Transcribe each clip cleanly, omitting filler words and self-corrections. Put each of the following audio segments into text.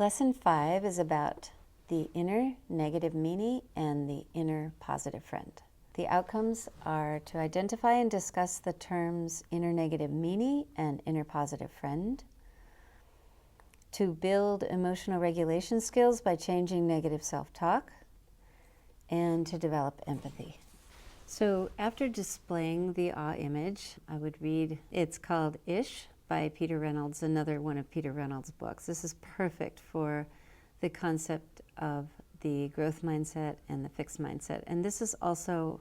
Lesson 5 is about the inner negative meanie and the inner positive friend. The outcomes are to identify and discuss the terms inner negative meanie and inner positive friend, to build emotional regulation skills by changing negative self-talk, and to develop empathy. So after displaying the awe image, I would read, it's called Ish by Peter Reynolds, another one of Peter Reynolds' books. This is perfect for the concept of the growth mindset and the fixed mindset. And this is also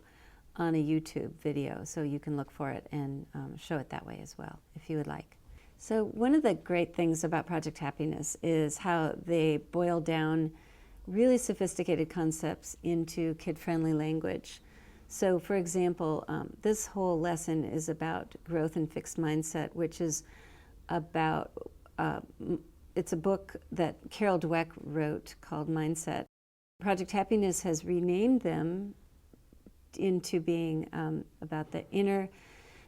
on a YouTube video, so you can look for it and show it that way as well, if you would like. So one of the great things about Project Happiness is how they boil down really sophisticated concepts into kid-friendly language. So for example, this whole lesson is about growth and fixed mindset, which is about, it's a book that Carol Dweck wrote called Mindset. Project Happiness has renamed them into being about the inner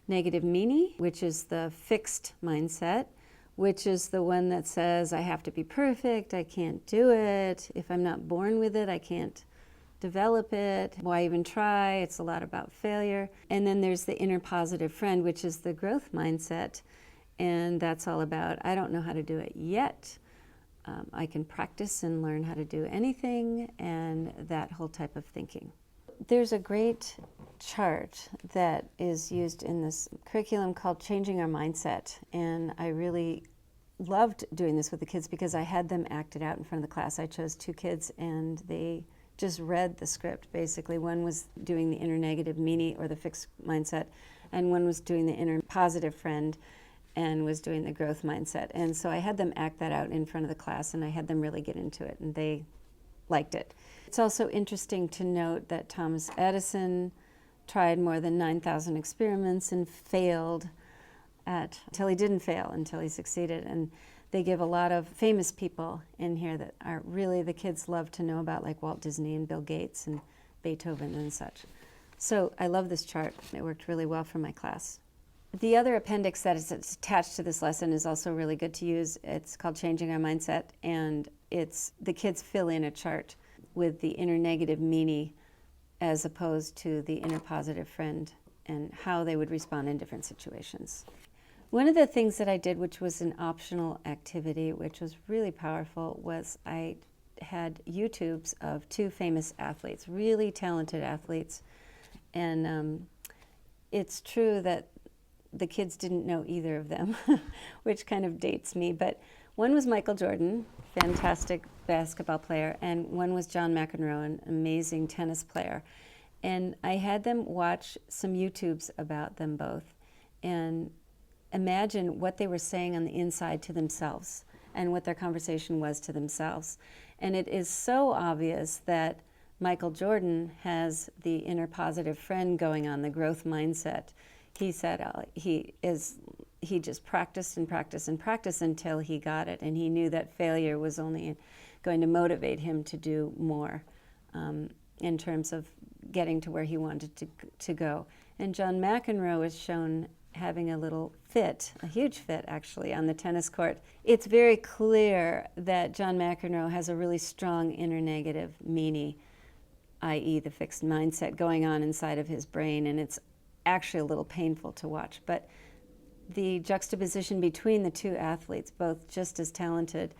negative meanie, which is the fixed mindset, which is the one that says, I have to be perfect, I can't do it, if I'm not born with it, I can't develop it, why even try, it's a lot about failure. And then there's the inner positive friend, which is the growth mindset, and that's all about, I don't know how to do it yet, I can practice and learn how to do anything, and that whole type of thinking. There's a great chart that is used in this curriculum called Changing Our Mindset, and I really loved doing this with the kids because I had them act it out in front of the class. I chose 2 kids and they just read the script basically. One was doing the inner negative meanie or the fixed mindset, and one was doing the inner positive friend and was doing the growth mindset. And so I had them act that out in front of the class, and I had them really get into it, and they liked it. It's also interesting to note that Thomas Edison tried more than 9,000 experiments and failed until he didn't fail, until he succeeded. And they give a lot of famous people in here that are really the kids love to know about, like Walt Disney and Bill Gates and Beethoven and such. So I love this chart. It worked really well for my class. The other appendix that is attached to this lesson is also really good to use. It's called Changing Our Mindset, and it's the kids fill in a chart with the inner negative meanie as opposed to the inner positive friend and how they would respond in different situations. One of the things that I did, which was an optional activity, which was really powerful, was I had YouTubes of 2 famous athletes, really talented athletes. And it's true that the kids didn't know either of them, which kind of dates me. But one was Michael Jordan, fantastic basketball player, and one was John McEnroe, an amazing tennis player. And I had them watch some YouTubes about them both and imagine what they were saying on the inside to themselves and what their conversation was to themselves. And it is so obvious that Michael Jordan has the inner positive friend going on, the growth mindset. He said he just practiced and practiced and practiced until he got it, and he knew that failure was only going to motivate him to do more in terms of getting to where he wanted to go. And John McEnroe is shown having a little fit, a huge fit actually, on the tennis court. It's very clear that John McEnroe has a really strong inner negative meanie, i.e. the fixed mindset going on inside of his brain, and it's actually a little painful to watch. But the juxtaposition between the 2 athletes, both just as talented,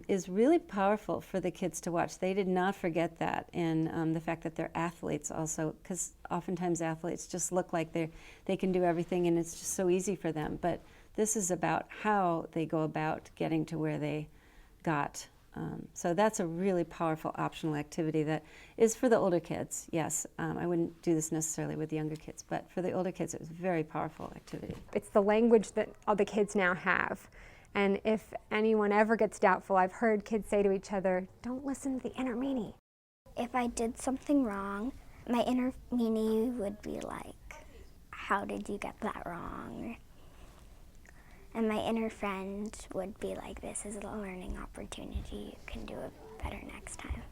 is really powerful for the kids to watch. They did not forget that, and the fact that they're athletes also, because oftentimes athletes just look like they can do everything and it's just so easy for them. But this is about how they go about getting to where they got. So that's a really powerful optional activity that is for the older kids, yes. I wouldn't do this necessarily with the younger kids, but for the older kids it was a very powerful activity. It's the language that all the kids now have. And if anyone ever gets doubtful, I've heard kids say to each other, don't listen to the inner meanie. If I did something wrong, my inner meanie would be like, how did you get that wrong? And my inner friend would be like, this is a learning opportunity, you can do it better next time.